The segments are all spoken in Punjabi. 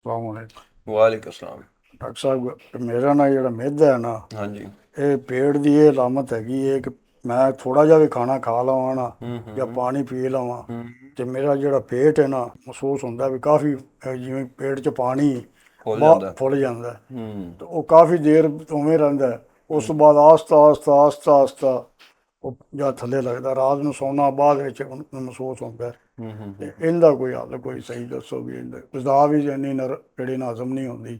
ਵਾਲੇਕੁਮ ਵਾਲੇਕੁਮ ਸਲਾਮ। ਡਾਕਟਰ ਸਾਹਿਬ, ਮੇਰਾ ਨਾ ਜਿਹੜਾ ਮਿਹਦਾ ਹੈ ਨਾ, ਹਾਂਜੀ। ਇਹ ਪੇਟ ਦੀ ਇਹ ਅਲਾਮਤ ਹੈਗੀ ਹੈ ਕਿ ਮੈਂ ਥੋੜਾ ਜਿਹਾ ਵੀ ਖਾਣਾ ਖਾ ਲਵਾਂ ਨਾ ਜਾਂ ਹੂੰ ਪਾਣੀ ਪੀ ਲਵਾਂ ਹੂੰ। ਤੇ ਮੇਰਾ ਜਿਹੜਾ ਪੇਟ ਹੈ ਨਾ, ਮਹਿਸੂਸ ਹੁੰਦਾ ਵੀ ਕਾਫੀ ਜਿਵੇਂ ਪੇਟ 'ਚ ਪਾਣੀ ਭੁੱਲ ਜਾਂਦਾ। ਫੁੱਲ ਜਾਂਦਾ ਹੈ। ਹੂੰ ਤੇ ਉਹ ਕਾਫੀ ਦੇਰ ਉਵੇਂ ਰਹਿੰਦਾ ਹੈ। ਉਸ ਹੂੰ ਤੋਂ ਬਾਅਦ ਆਸਤਾ ਆਸਤਾ ਆਸਤਾ ਆਸਤਾ ਉਹ ਜਾਂ ਥੱਲੇ ਲੱਗਦਾ, ਰਾਤ ਨੂੰ ਸੌਣਾ ਬਾਅਦ ਵਿੱਚ ਮਹਿਸੂਸ ਹੁੰਦਾ ਹੈ। ਹੂੰ ਹੂੰ ਤੇ ਹੂੰ। ਇਹਦਾ ਕੋਈ ਹੱਲ ਕੋਈ ਸਹੀ ਦੱਸੋ ਵੀ ਇਹਦਾ ਗੁਜ਼ਾਰ ਵੀ ਇੰਨੀ ਜਿਹੜੀ ਨਾ ਹਜ਼ਮ ਨਹੀਂ ਹੁੰਦੀ।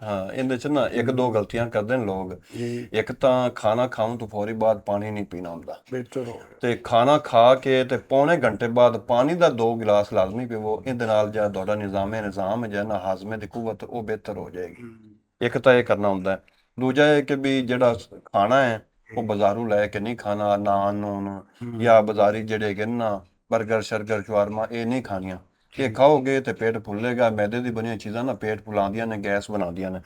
ਹਾਂ, ਇਹਦੇ ਚ ਨਾ ਇੱਕ ਦੋ ਗਲਤੀਆਂ ਕਰਦੇ ਨੇ ਲੋਕ। ਜੀ ਇੱਕ ਤਾਂ ਖਾਣਾ ਖਾਣ ਤੋਂ ਫੌਰੀ ਬਾਅਦ ਪਾਣੀ ਨਹੀਂ ਪੀਣਾ ਹੁੰਦਾ, ਬਿਹਤਰ ਹੋ ਗਿਆ। ਤੇ ਖਾਣਾ ਖਾ ਕੇ ਤੇ ਪੌਣੇ ਘੰਟੇ ਬਾਅਦ ਪਾਣੀ ਦਾ 2 ਗਿਲਾਸ ਲਾਜ਼ਮੀ ਪੀਵੋ। ਇਹਦੇ ਨਾਲ ਜਿਹੜਾ ਤੁਹਾਡਾ ਨਿਜ਼ਾਮ ਹੈ ਨਾ, ਹਾਜ਼ਮੇ ਦੀ ਕੁਵਤ ਉਹ ਬਿਹਤਰ ਹੋ ਜਾਏਗੀ। ਇੱਕ ਤਾਂ ਇਹ ਕਰਨਾ ਹੁੰਦਾ ਹੈ। ਦੂਜਾ ਇਹ ਕਿ ਵੀ ਜਿਹੜਾ ਖਾਣਾ ਹੈ ਉਹ ਬਾਜ਼ਾਰੂ ਲੈ ਕੇ ਨਹੀਂ ਖਾਣਾ, ਨਾਨ ਨੂਨ ਜਾਂ ਬਾਜ਼ਾਰੀ ਜਿਹੜੇ ਹੈਗੇ ਨਾ ਬਰਗਰ ਸ਼ਰਗਰ ਸ਼ਵਾਰਮਾ, ਇਹ ਨਹੀਂ ਖਾਣੀਆਂ। ਇਹ ਖਾਓਗੇ ਤੇ ਪੇਟ ਫੁੱਲੇਗਾ। ਮੈਦੇ ਦੀ ਬਣੀਆਂ ਚੀਜ਼ਾਂ ਨਾ ਪੇਟ ਫੁਲਾਉਂਦੀਆਂ ਨੇ, ਗੈਸ ਬਣਾਉਂਦੀਆਂ ਨੇ।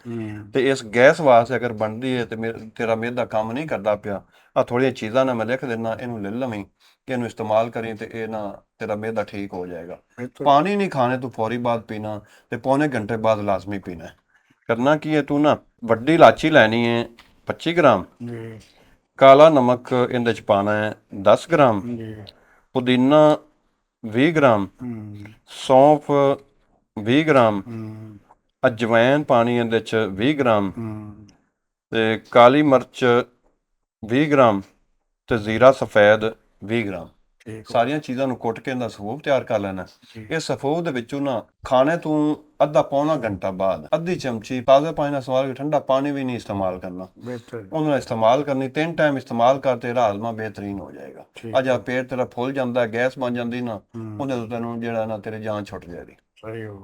ਤੇ ਇਸ ਗੈਸ ਵਾਸਤੇ ਅਗਰ ਬਣਦੀ ਹੈ ਤੇ ਤੇਰਾ ਮਿਹਦਾ ਕੰਮ ਨਹੀਂ ਕਰਦਾ ਪਿਆ, ਆ ਥੋੜ੍ਹੀਆਂ ਚੀਜ਼ਾਂ ਨੇ ਮੈਂ ਲਿਖ ਦਿੰਦਾ, ਇਹਨੂੰ ਲੈ ਲਵੀਂ, ਇਹਨੂੰ ਇਸਤੇਮਾਲ ਕਰੀ ਤੇ ਇਹ ਨਾ ਤੇਰਾ ਮਿਹਦਾ ਠੀਕ ਹੋ ਜਾਏਗਾ। ਬਿਹਤਰ ਹੋ ਪਾਣੀ ਨਹੀਂ ਖਾਣੇ ਤੋਂ ਫੌਰੀ ਬਾਅਦ ਪੀਣਾ, ਤੇ ਪੌਣੇ ਘੰਟੇ ਬਾਅਦ ਲਾਜ਼ਮੀ ਪੀਣਾ ਹੈ। ਕਰਨਾ ਕੀ ਹੈ, ਤੂੰ ਨਾ ਵੱਡੀ ਇਲਾਚੀ ਲੈਣੀ ਹੈ 25 ਗ੍ਰਾਮ, ਜੀ ਕਾਲਾ ਨਮਕ ਇਹਦੇ ਚ ਪਾਣਾ ਹੈ 10 ਗ੍ਰਾਮ, ਜੀ ਪੁਦੀਨਾ 20 ਗ੍ਰਾਮ, ਸੌਂਫ 20 ਗ੍ਰਾਮ, ਅਜਵਾਇਨ ਪਾਣੀ ਇਹਦੇ ਚ 20 ਗ੍ਰਾਮ, ਤੇ ਕਾਲੀ ਮਿਰਚ 20 ਗ੍ਰਾਮ, ਤੇ ਜ਼ੀਰਾ ਸਫੈਦ 20 ਗ੍ਰਾਮ। ਠੀਕ ਹੋ ਸਾਰੀਆਂ ਚੀਜ਼ਾਂ ਨੂੰ ਕੁੱਟ ਕੇ ਇਹਦਾ ਸਫੂਫ ਤਿਆਰ ਕਰ ਲੈਣਾ। ਜੀ ਇਹ ਸਫੂਫ ਦੇ ਵਿੱਚੋਂ ਨਾ ਖਾਣੇ ਤੋਂ ਅੱਧਾ ਪੌਣਾ ਘੰਟਾ ਬਾਅਦ ਅੱਧੀ ਚਮਚੀ ਤਾਜ਼ਾ ਪਾਣੀ ਨਾਲ ਸਵਾਰ ਕੇ, ਠੰਡਾ ਪਾਣੀ ਵੀ ਨਹੀਂ ਇਸਤੇਮਾਲ ਕਰਨਾ, ਬਿਹਤਰ ਉਹਨੂੰ ਇਸਤੇਮਾਲ ਕਰਨੀ। 3 ਟਾਈਮ ਇਸਤੇਮਾਲ ਕਰ ਤੇਰਾ ਹਾਜ਼ਮਾ ਬਿਹਤਰੀਨ ਹੋ ਜਾਏਗਾ। ਠੀਕ ਅੱਜ ਆ ਹੋ ਪੇਟ ਤੇਰਾ ਫੁੱਲ ਜਾਂਦਾ, ਗੈਸ ਬਣ ਜਾਂਦੀ ਨਾ, ਉਹਦੇ ਤੋਂ ਤੈਨੂੰ ਜਿਹੜਾ ਨਾ ਤੇਰੀ ਜਾਨ ਛੁੱਟ ਜਾਏਗੀ। ਸਹੀ ਹੋ